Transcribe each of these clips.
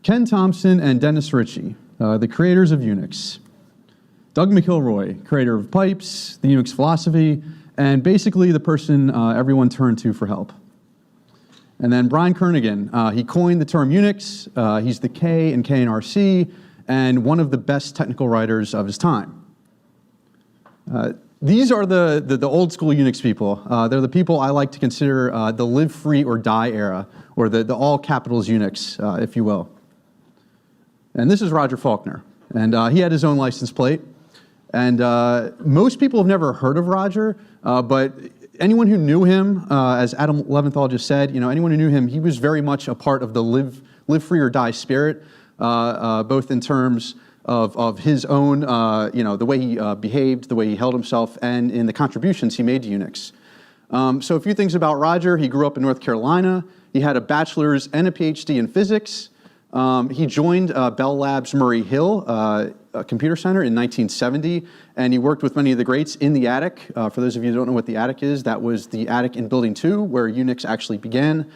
Ken Thompson and Dennis Ritchie, the creators of Unix. Doug McIlroy, creator of Pipes, the Unix philosophy, and basically the person everyone turned to for help. And then Brian Kernighan, he coined the term Unix. He's the K in KNRC, and one of the best technical writers of his time. These are the old school Unix people. They're the people I like to consider the live free or die era, or the all capitals Unix, if you will. And this is Roger Faulkner. And he had his own license plate. And most people have never heard of Roger, but anyone who knew him, as Adam Leventhal just said, anyone who knew him, he was very much a part of the live free or die spirit, both in terms of his own, the way he behaved, the way he held himself, and in the contributions he made to Unix. So a few things about Roger. He grew up in North Carolina. He had a bachelor's and a PhD in physics. He joined Bell Labs Murray Hill Computer Center in 1970, and he worked with many of the greats in the attic. For those of you who don't know what the attic is, that was the attic in Building 2 where Unix actually began.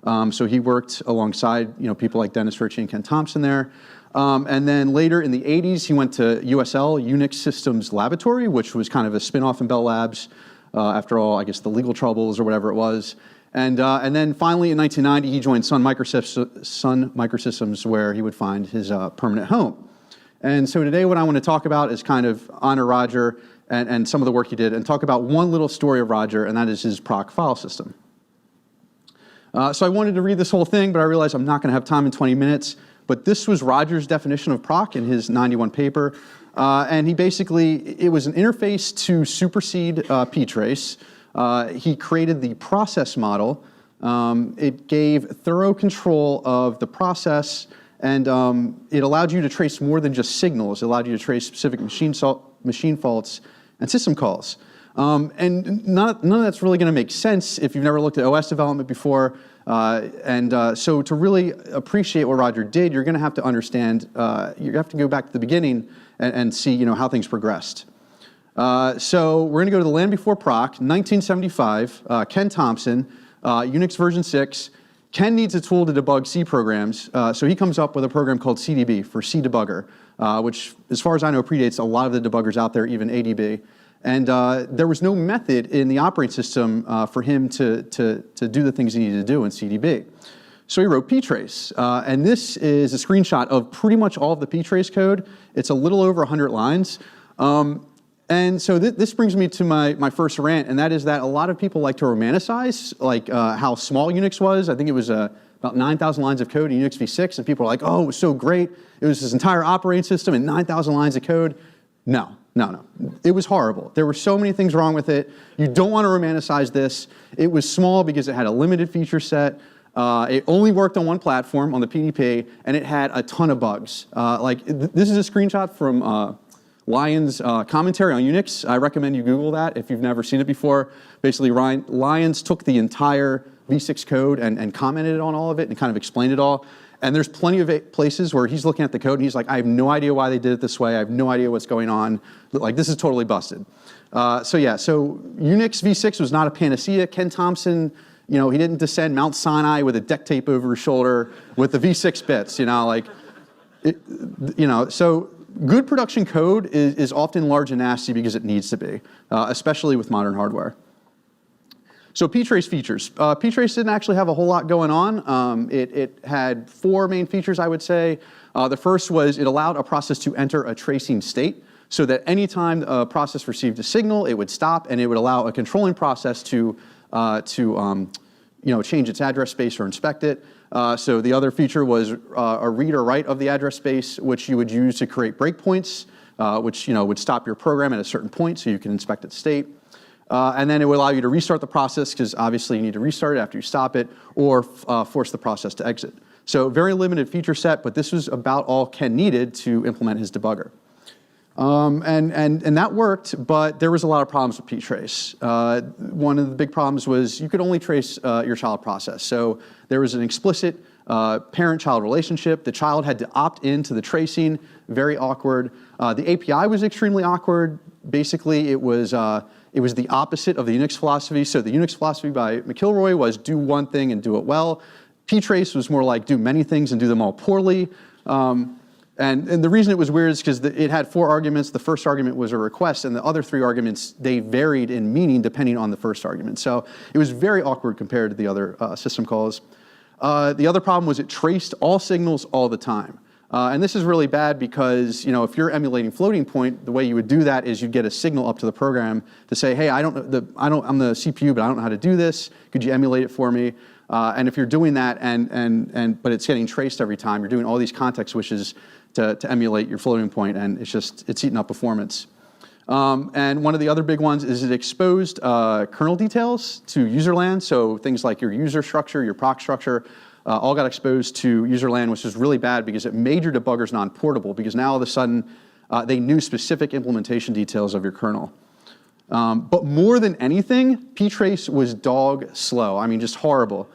So he worked alongside people like Dennis Ritchie and Ken Thompson there. And then later in the 80s, he went to USL, Unix Systems Laboratory, which was kind of a spin-off in Bell Labs. After all, I guess the legal troubles or whatever it was. And then finally in 1990, he joined Sun Microsystems, where he would find his permanent home. And so today what I want to talk about is kind of honor Roger and some of the work he did, and talk about one little story of Roger, and that is his proc file system. So I wanted to read this whole thing, but I realized I'm not going to have time in 20 minutes. But this was Roger's definition of proc in his 91 paper. And he basically, it was an interface to supersede Ptrace. He created the process model. It gave thorough control of the process, and it allowed you to trace more than just signals. It allowed you to trace specific machine faults and system calls. And none of that's really going to make sense if you've never looked at OS development before. So to really appreciate what Roger did, you're going to have to understand, you have to go back to the beginning and see how things progressed. So we're going to go to the land before proc, 1975, Ken Thompson, Unix version 6. Ken needs a tool to debug C programs, so he comes up with a program called CDB for C debugger, which, as far as I know, predates a lot of the debuggers out there, even ADB. And there was no method in the operating system for him to do the things he needed to do in CDB. So he wrote Ptrace, and this is a screenshot of pretty much all of the Ptrace code. It's a little over 100 lines. And so this brings me to my first rant, and that is that a lot of people like to romanticize how small Unix was. I think it was about 9,000 lines of code in Unix v6, and people are like, oh, it was so great. It was this entire operating system and 9,000 lines of code. No. It was horrible. There were so many things wrong with it. You don't want to romanticize this. It was small because it had a limited feature set. It only worked on one platform, on the PDP, and it had a ton of bugs. This is a screenshot from Lyon's commentary on Unix. I recommend you Google that if you've never seen it before. Basically, Lyons took the entire v6 code and commented on all of it and kind of explained it all. And there's plenty of places where he's looking at the code and he's like, I have no idea why they did it this way. I have no idea what's going on. Like, this is totally busted. So Unix v6 was not a panacea. Ken Thompson, he didn't descend Mount Sinai with a deck tape over his shoulder with the v6 bits, So good production code is often large and nasty because it needs to be, especially with modern hardware. So Ptrace features. Ptrace didn't actually have a whole lot going on. It had 4 main features, I would say. The first was it allowed a process to enter a tracing state, so that any time a process received a signal, it would stop, and it would allow a controlling process to change its address space or inspect it. So the other feature was a read or write of the address space, which you would use to create breakpoints, which would stop your program at a certain point so you can inspect its state. And then it would allow you to restart the process, because obviously you need to restart it after you stop it, or force the process to exit. So very limited feature set, but this was about all Ken needed to implement his debugger. And that worked, but there was a lot of problems with Ptrace. One of the big problems was you could only trace your child process. So there was an explicit parent-child relationship. The child had to opt into the tracing, very awkward. The API was extremely awkward. Basically, it was the opposite of the Unix philosophy. So the Unix philosophy by McIlroy was do one thing and do it well. Ptrace was more like do many things and do them all poorly. And the reason it was weird is because it had 4 arguments. The first argument was a request, and the other 3 arguments, they varied in meaning depending on the first argument. So it was very awkward compared to the other system calls. The other problem was it traced all signals all the time. And this is really bad because, if you're emulating floating point, the way you would do that is you'd get a signal up to the program to say, hey, I'm the CPU, but I don't know how to do this. Could you emulate it for me? And if you're doing that but it's getting traced every time, you're doing all these context switches to emulate your floating point, and it's eating up performance. And one of the other big ones is it exposed kernel details to user land. So things like your user structure, your proc structure, all got exposed to user land, which is really bad because it made your debuggers non-portable, because now all of a sudden they knew specific implementation details of your kernel. But more than anything, Ptrace was dog slow. I mean, just horrible.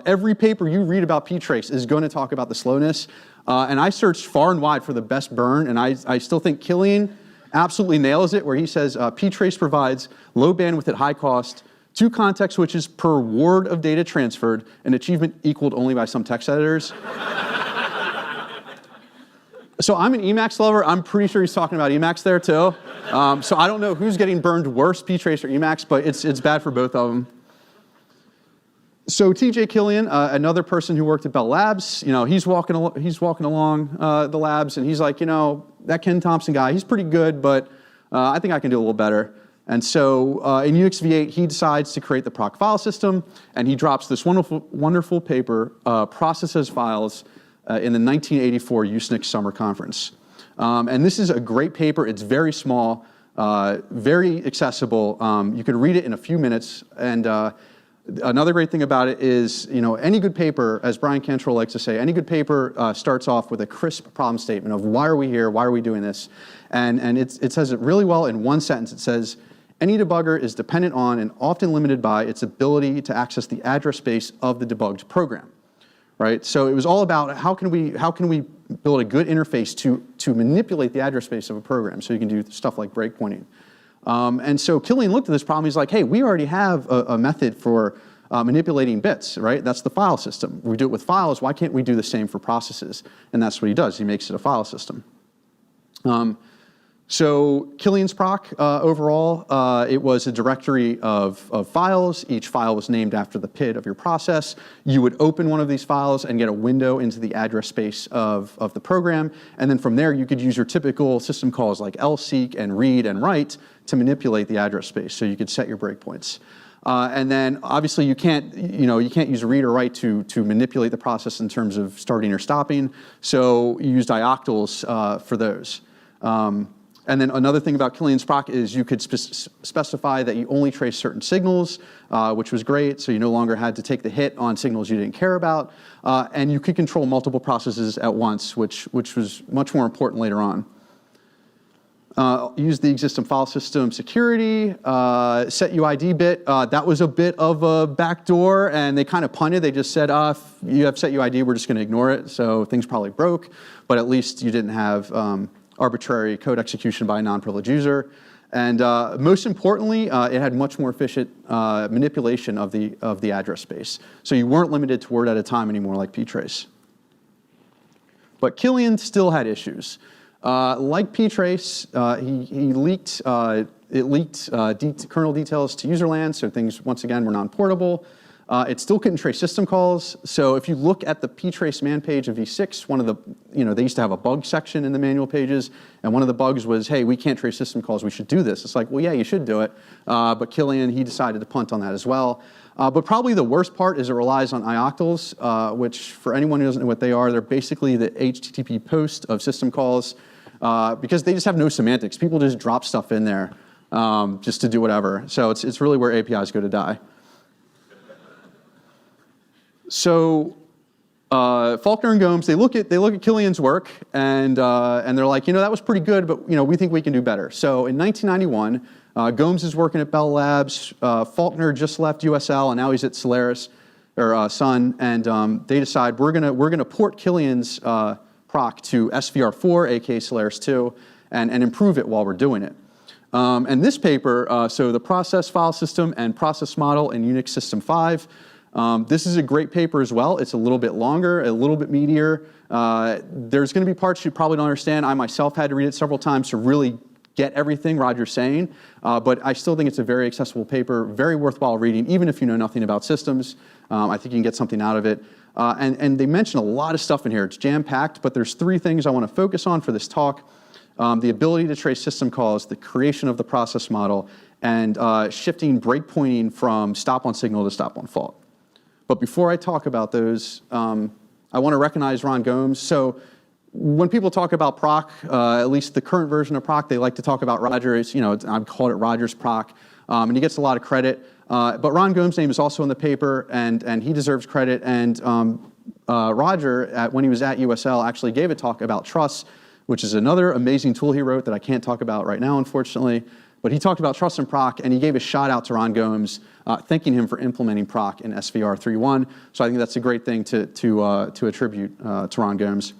Every paper you read about Ptrace is going to talk about the slowness. And I searched far and wide for the best burn, and I still think Killian absolutely nails it, where he says Ptrace provides low bandwidth at high cost, 2 context switches per word of data transferred, an achievement equaled only by some text editors. So I'm an Emacs lover. I'm pretty sure he's talking about Emacs there too. So I don't know who's getting burned worse, Ptrace or Emacs, but it's bad for both of them. So TJ Killian, another person who worked at Bell Labs, he's walking along the labs, and he's like, that Ken Thompson guy, he's pretty good, but I think I can do a little better. And so in UNIX V8, he decides to create the proc file system, and he drops this wonderful paper, Processes Files, in the 1984 UNIX Summer Conference. And this is a great paper. It's very small, very accessible. You can read it in a few minutes. And another great thing about it is, any good paper, as Brian Cantrell likes to say, any good paper starts off with a crisp problem statement of why are we here, why are we doing this? And it says it really well in one sentence. It says, any debugger is dependent on and often limited by its ability to access the address space of the debugged program. Right? So it was all about how can we build a good interface to manipulate the address space of a program, so you can do stuff like breakpointing. And so Killian looked at this problem. He's like, hey, we already have a method for manipulating bits, right? That's the file system. We do it with files. Why can't we do the same for processes? And that's what he does. He makes it a file system. So Killian's proc, overall, it was a directory of files. Each file was named after the PID of your process. You would open one of these files and get a window into the address space of the program. And then from there, you could use your typical system calls like lseek and read and write to manipulate the address space. So you could set your breakpoints. And then obviously you can't use read or write to manipulate the process in terms of starting or stopping. So you use dioctals for those. And then another thing about Killian's proc is you could specify that you only trace certain signals, which was great, so you no longer had to take the hit on signals you didn't care about. And you could control multiple processes at once, which was much more important later on. Use the existing file system security, set UID bit. That was a bit of a backdoor, and they kind of punted. They just said, if you have set UID, we're just going to ignore it. So things probably broke, but at least you didn't have arbitrary code execution by a non-privileged user. And most importantly, it had much more efficient manipulation of the address space. So you weren't limited to word at a time anymore like Ptrace. But Killian still had issues. Like Ptrace, he leaked kernel details to user land, so things, once again, were non-portable. It still couldn't trace system calls. So if you look at the Ptrace man page of V6, one of the, they used to have a bug section in the manual pages, and one of the bugs was, hey, we can't trace system calls, we should do this. It's like, well, yeah, you should do it. But Killian, he decided to punt on that as well. But probably the worst part is it relies on ioctls, which for anyone who doesn't know what they are, they're basically the HTTP post of system calls, because they just have no semantics. People just drop stuff in there just to do whatever. So it's really where APIs go to die. So Faulkner and Gomes, they look at Killian's work, and they're like, that was pretty good, but we think we can do better. So in 1991, Gomes is working at Bell Labs. Faulkner just left USL, and now he's at Solaris or Sun, and they decide we're gonna port Killian's proc to SVR4, aka Solaris 2, and improve it while we're doing it. And this paper, so the process file system and process model in UNIX System 5. This is a great paper as well. It's a little bit longer, a little bit meatier. There's going to be parts you probably don't understand. I myself had to read it several times to really get everything Roger's saying, but I still think it's a very accessible paper, very worthwhile reading, even if you know nothing about systems. I think you can get something out of it. And they mention a lot of stuff in here. It's jam-packed, but there's 3 things I want to focus on for this talk. The ability to trace system calls, the creation of the process model, and shifting breakpointing from stop on signal to stop on fault. But before I talk about those, I want to recognize Ryan Gomes. So when people talk about proc, at least the current version of proc, they like to talk about Roger. I've called it Roger's proc, and he gets a lot of credit. But Ryan Gomes' name is also in the paper, and he deserves credit. And Roger, when he was at USL, actually gave a talk about Ptrace, which is another amazing tool he wrote that I can't talk about right now, unfortunately. But he talked about Ptrace and proc, and he gave a shout out to Ryan Gomes, thanking him for implementing proc in SVR4. So I think that's a great thing to attribute to Ryan Gomes.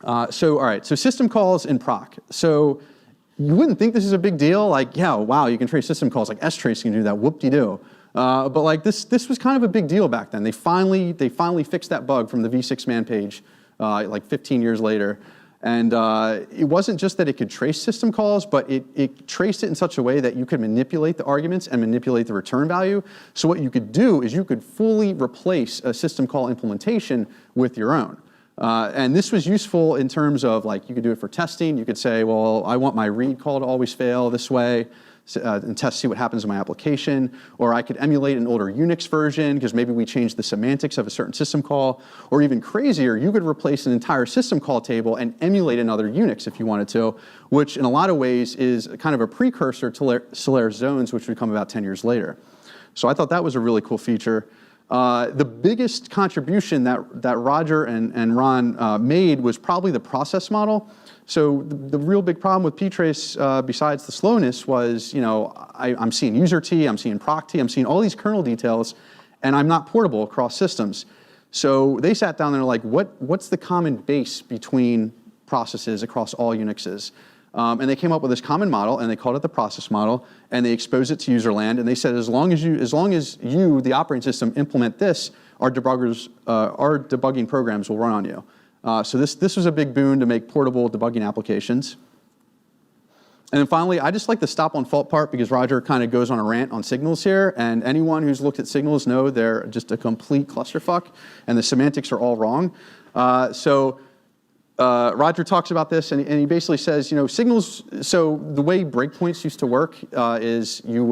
All right, so system calls in proc. So you wouldn't think this is a big deal, like, yeah, wow, you can trace system calls, like Ptrace can do that, whoop-de-doo. But like this was kind of a big deal back then. They finally fixed that bug from the v6 man page, like 15 years later. And it wasn't just that it could trace system calls, but it traced it in such a way that you could manipulate the arguments and manipulate the return value. So what you could do is you could fully replace a system call implementation with your own. And this was useful in terms of, like, you could do it for testing. You could say, well, I want my read call to always fail this way, and see what happens in my application. Or I could emulate an older Unix version, because maybe we changed the semantics of a certain system call. Or even crazier, you could replace an entire system call table and emulate another Unix if you wanted to, which in a lot of ways is kind of a precursor to Solaris zones, which would come about 10 years later. So I thought that was a really cool feature. The biggest contribution that Roger and Ron made was probably the process model. So the real big problem with PeteRace, besides the slowness, was, I'm seeing user T, I'm seeing proc T, I'm seeing all these kernel details, and I'm not portable across systems. So they sat down and they're like, what's the common base between processes across all Unixes? And they came up with this common model, and they called it the process model, and they exposed it to user land, and they said, as long as you, the operating system, implement this, our debugging programs will run on you. So this was a big boon to make portable debugging applications. And then finally, I just like the stop on fault part, because Roger kind of goes on a rant on signals here, and anyone who's looked at signals know they're just a complete clusterfuck, and the semantics are all wrong. Roger talks about this, and he basically says, signals, so the way breakpoints used to work is you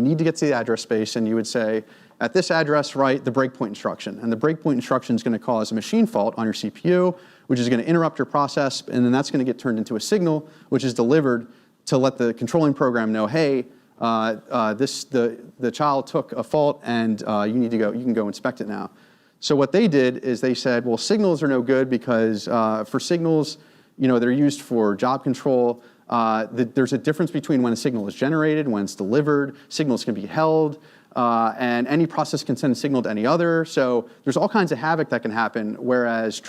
need to get to the address space, and you would say, at this address, write the breakpoint instruction. And the breakpoint instruction is going to cause a machine fault on your CPU, which is going to interrupt your process, and then that's going to get turned into a signal, which is delivered to let the controlling program know, hey, the child took a fault, and you can go inspect it now. So what they did is they said, well, signals are no good, because for signals, they're used for job control. There's a difference between when a signal is generated, when it's delivered. Signals can be held, and any process can send a signal to any other. So there's all kinds of havoc that can happen, whereas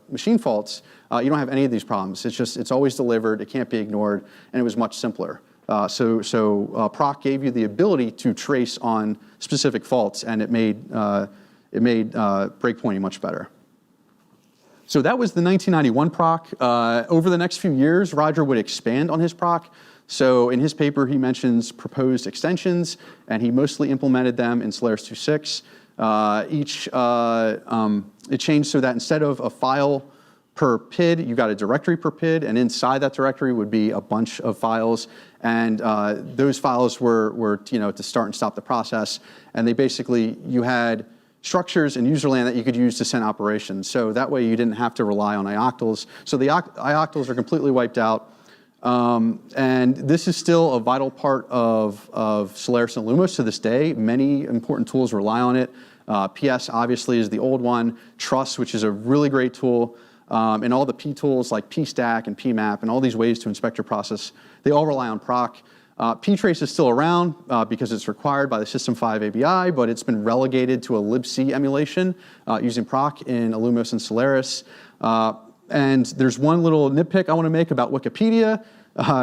machine faults, you don't have any of these problems. It's always delivered, it can't be ignored, and it was much simpler. Proc gave you the ability to trace on specific faults, and it made breakpointing much better. So that was the 1991 proc. Over the next few years, Roger would expand on his proc. So in his paper, he mentions proposed extensions, and he mostly implemented them in Solaris 2.6. It changed so that instead of a file per PID, you got a directory per PID, and inside that directory would be a bunch of files, and those files were to start and stop the process. And they basically, you had structures in userland that you could use to send operations. So that way you didn't have to rely on ioctls. So the ioctls are completely wiped out. And this is still a vital part of Solaris and Illumos to this day. Many important tools rely on it. PS obviously is the old one. Truss, which is a really great tool. And all the P tools like pstack and pmap and all these ways to inspect your process, they all rely on proc. Ptrace is still around because it's required by the System 5 ABI, but it's been relegated to a libc emulation using proc in Illumos and Solaris. And there's one little nitpick I want to make about Wikipedia.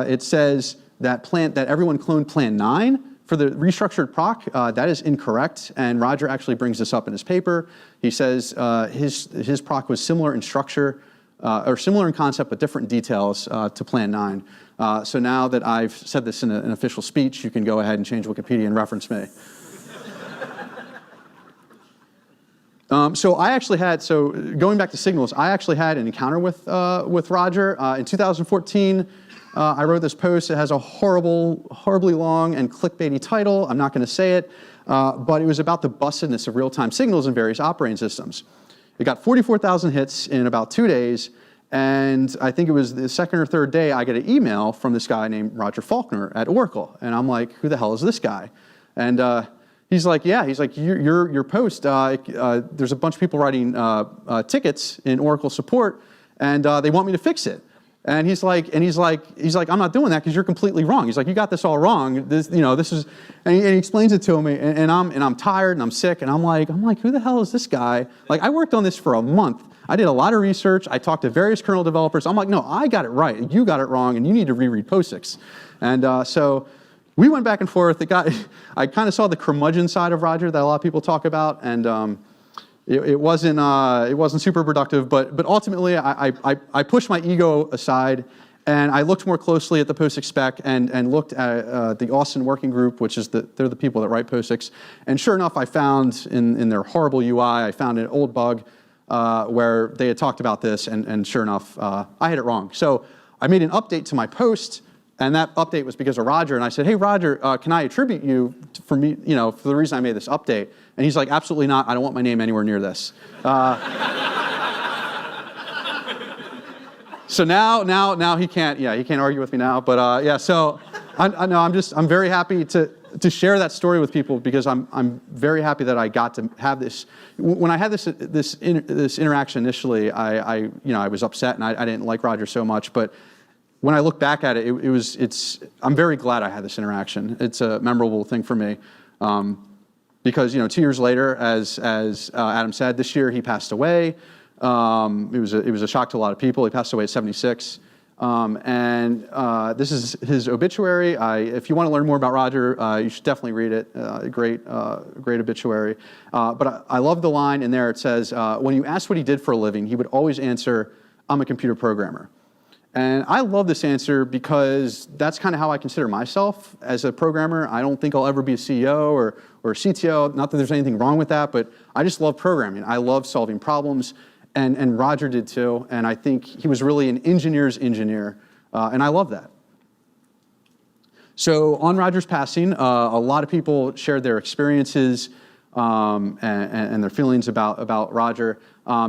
It says that everyone cloned Plan 9 For the restructured proc, that is incorrect, and Roger actually brings this up in his paper. He says his proc was similar in structure, or similar in concept, but different details to Plan 9. So now that I've said this in an official speech, you can go ahead and change Wikipedia and reference me. So going back to signals, I actually had an encounter with Roger. In 2014, I wrote this post. It has a horribly long and clickbaity title. I'm not going to say it, but it was about the bustedness of real-time signals in various operating systems. It got 44,000 hits in about 2 days, and I think it was the second or third day I get an email from this guy named Roger Faulkner at Oracle, and I'm like, who the hell is this guy? And he's like, yeah, he's like, your post, there's a bunch of people writing tickets in Oracle support, and they want me to fix it. And he's like, I'm not doing that because you're completely wrong. He's like, you got this all wrong. This is, and he explains it to me, and I'm tired and I'm sick, and I'm like, who the hell is this guy? Like, I worked on this for a month. I did a lot of research. I talked to various kernel developers. I'm like, no, I got it right. You got it wrong, and you need to reread POSIX. And so we went back and forth. I kind of saw the curmudgeon side of Roger that a lot of people talk about, and it wasn't super productive, but ultimately I pushed my ego aside, and I looked more closely at the POSIX spec and looked at the Austin working group, which is they're the people that write POSIX. And sure enough, I found in their horrible UI, I found an old bug where they had talked about this, and sure enough, I had it wrong. So I made an update to my post, and that update was because of Roger. And I said, hey, Roger, can I attribute you for the reason I made this update? And he's like, absolutely not. I don't want my name anywhere near this. So now he can't argue with me now. But yeah, so I'm very happy to share that story with people because I'm very happy that I got to have this. When I had this interaction initially, I was upset and I didn't like Roger so much, but when I look back at it, I'm very glad I had this interaction. It's a memorable thing for me. Because 2 years later, as Adam said, this year he passed away. It was a shock to a lot of people. He passed away at 76, and this is his obituary. If you want to learn more about Roger, you should definitely read it. Great obituary. But I love the line in there. It says, "When you asked what he did for a living, he would always answer, 'I'm a computer programmer.'" And I love this answer because that's kind of how I consider myself as a programmer. I don't think I'll ever be a CEO or a CTO. Not that there's anything wrong with that, but I just love programming. I love solving problems, and Roger did too. And I think he was really an engineer's engineer, and I love that. So on Roger's passing, a lot of people shared their experiences and their feelings about Roger.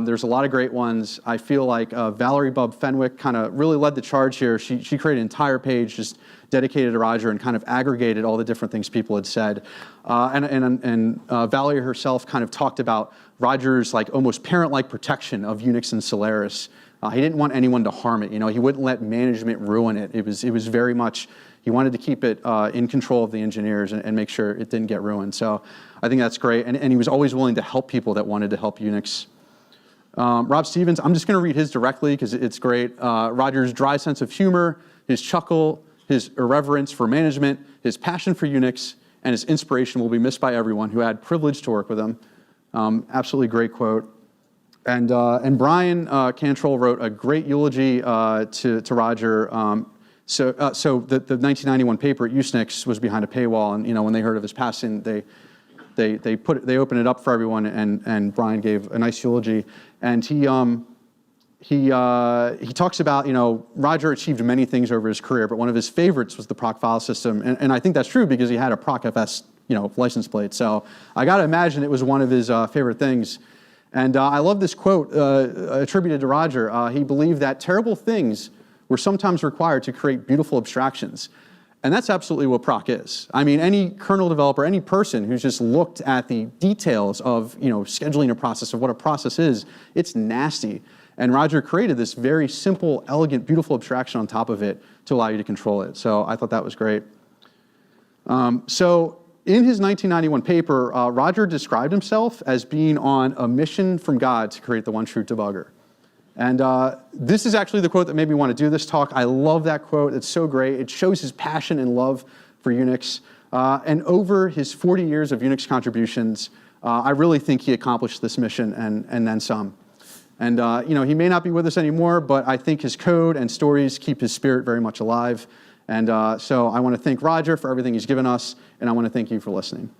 There's a lot of great ones. I feel like Valerie Bubb Fenwick kind of really led the charge here. She created an entire page just dedicated to Roger and kind of aggregated all the different things people had said. And Valerie herself kind of talked about Roger's like almost parent-like protection of Unix and Solaris. He didn't want anyone to harm it. He wouldn't let management ruin it. It was very much, he wanted to keep it in control of the engineers and make sure it didn't get ruined. So I think that's great. And he was always willing to help people that wanted to help Unix. Rob Stevens, I'm just going to read his directly because it's great. Roger's dry sense of humor, his chuckle, his irreverence for management, his passion for Unix, and his inspiration will be missed by everyone who had privilege to work with him. Absolutely great quote. And Brian Cantrell wrote a great eulogy to Roger. So the 1991 paper at Xenix was behind a paywall, and when they heard of his passing, they opened it up for everyone, and Brian gave a nice eulogy, and he talks about Roger achieved many things over his career, but one of his favorites was the proc file system, and I think that's true because he had a procfs license plate, so I got to imagine it was one of his favorite things. And I love this quote attributed to Roger. He believed that terrible things were sometimes required to create beautiful abstractions. And that's absolutely what proc is. I mean, any kernel developer, any person who's just looked at the details of scheduling a process, of what a process is, it's nasty. And Roger created this very simple, elegant, beautiful abstraction on top of it to allow you to control it. So I thought that was great. So in his 1991 paper, Roger described himself as being on a mission from God to create the one true debugger. And this is actually the quote that made me want to do this talk. I love that quote. It's so great. It shows his passion and love for Unix. And over his 40 years of Unix contributions, I really think he accomplished this mission and then some. And he may not be with us anymore, but I think his code and stories keep his spirit very much alive. And so I want to thank Roger for everything he's given us, and I want to thank you for listening.